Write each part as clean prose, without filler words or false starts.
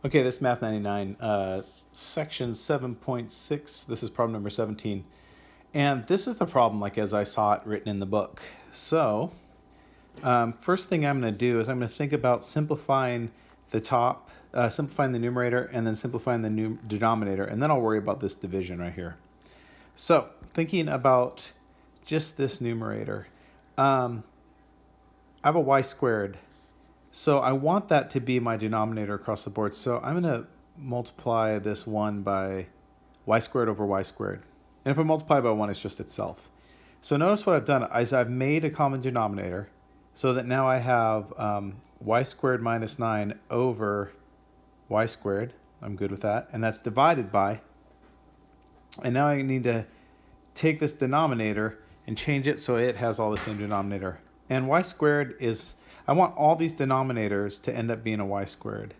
Okay, this Math 99, section 7.6, this is problem number 17. And this is the problem like as I saw it written in the book. So, first thing I'm going to do is I'm going to think about simplifying the top, simplifying the numerator, and then simplifying the denominator, and then I'll worry about this division right here. So, thinking about just this numerator, I have a y squared. So I want that to be my denominator across the board. So I'm going to multiply this 1 by y squared over y squared. And if I multiply by 1, it's just itself. So notice what I've done is I've made a common denominator so that now I have y squared minus 9 over y squared. I'm good with that. And that's divided by. And now I need to take this denominator and change it so it has all the same denominator. And y squared is... I want all these denominators to end up being a y squared.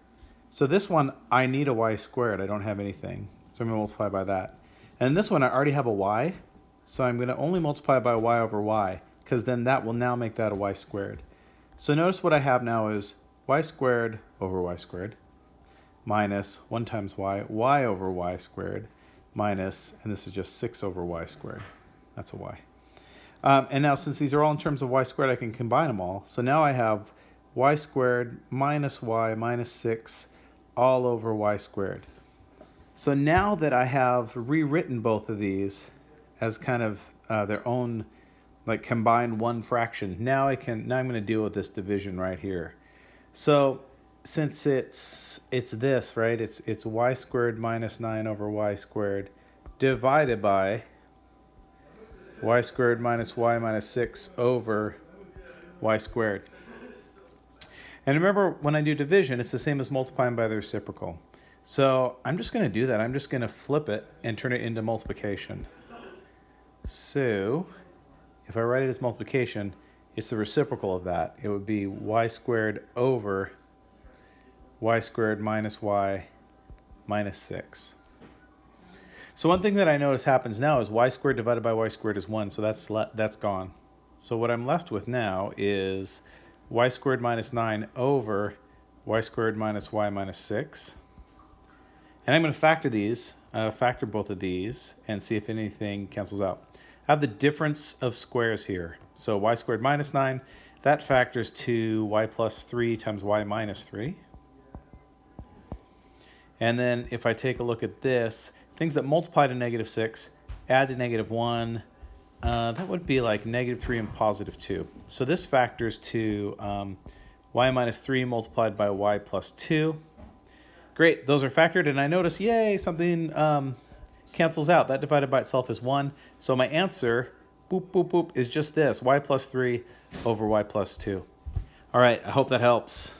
So this one, I need a y squared. I don't have anything. So I'm going to multiply by that. And this one, I already have a y. So I'm going to only multiply by y over y, because then that will now make that a y squared. So notice what I have now is y squared over y squared minus 1 times y over y squared minus, and this is just 6 over y squared. That's a y. And now since these are all in terms of y squared, I can combine them all. So now I have y squared minus y minus 6 all over y squared. So now that I have rewritten both of these as kind of their own, like, combined one fraction, now I'm going to deal with this division right here. So since it's this, right? It's y squared minus 9 over y squared divided by y squared minus y minus 6 over y squared. And remember, when I do division, it's the same as multiplying by the reciprocal. So I'm just going to do that. I'm just going to flip it and turn it into multiplication. So if I write it as multiplication, it's the reciprocal of that. It would be y squared over y squared minus y minus 6. So one thing that I notice happens now is y squared divided by y squared is 1, so that's gone. So what I'm left with now is y squared minus 9 over y squared minus y minus 6. And I'm going to factor these, factor both of these, and see if anything cancels out. I have the difference of squares here. So y squared minus 9, that factors to y plus 3 times y minus 3. And then if I take a look at this, things that multiply to negative 6, add to negative 1, that would be like negative 3 and positive 2. So this factors to y minus 3 multiplied by y plus 2. Great, those are factored, and I notice, yay, something cancels out. That divided by itself is 1. So my answer, boop, boop, boop, is just this, y plus 3 over y plus 2. All right, I hope that helps.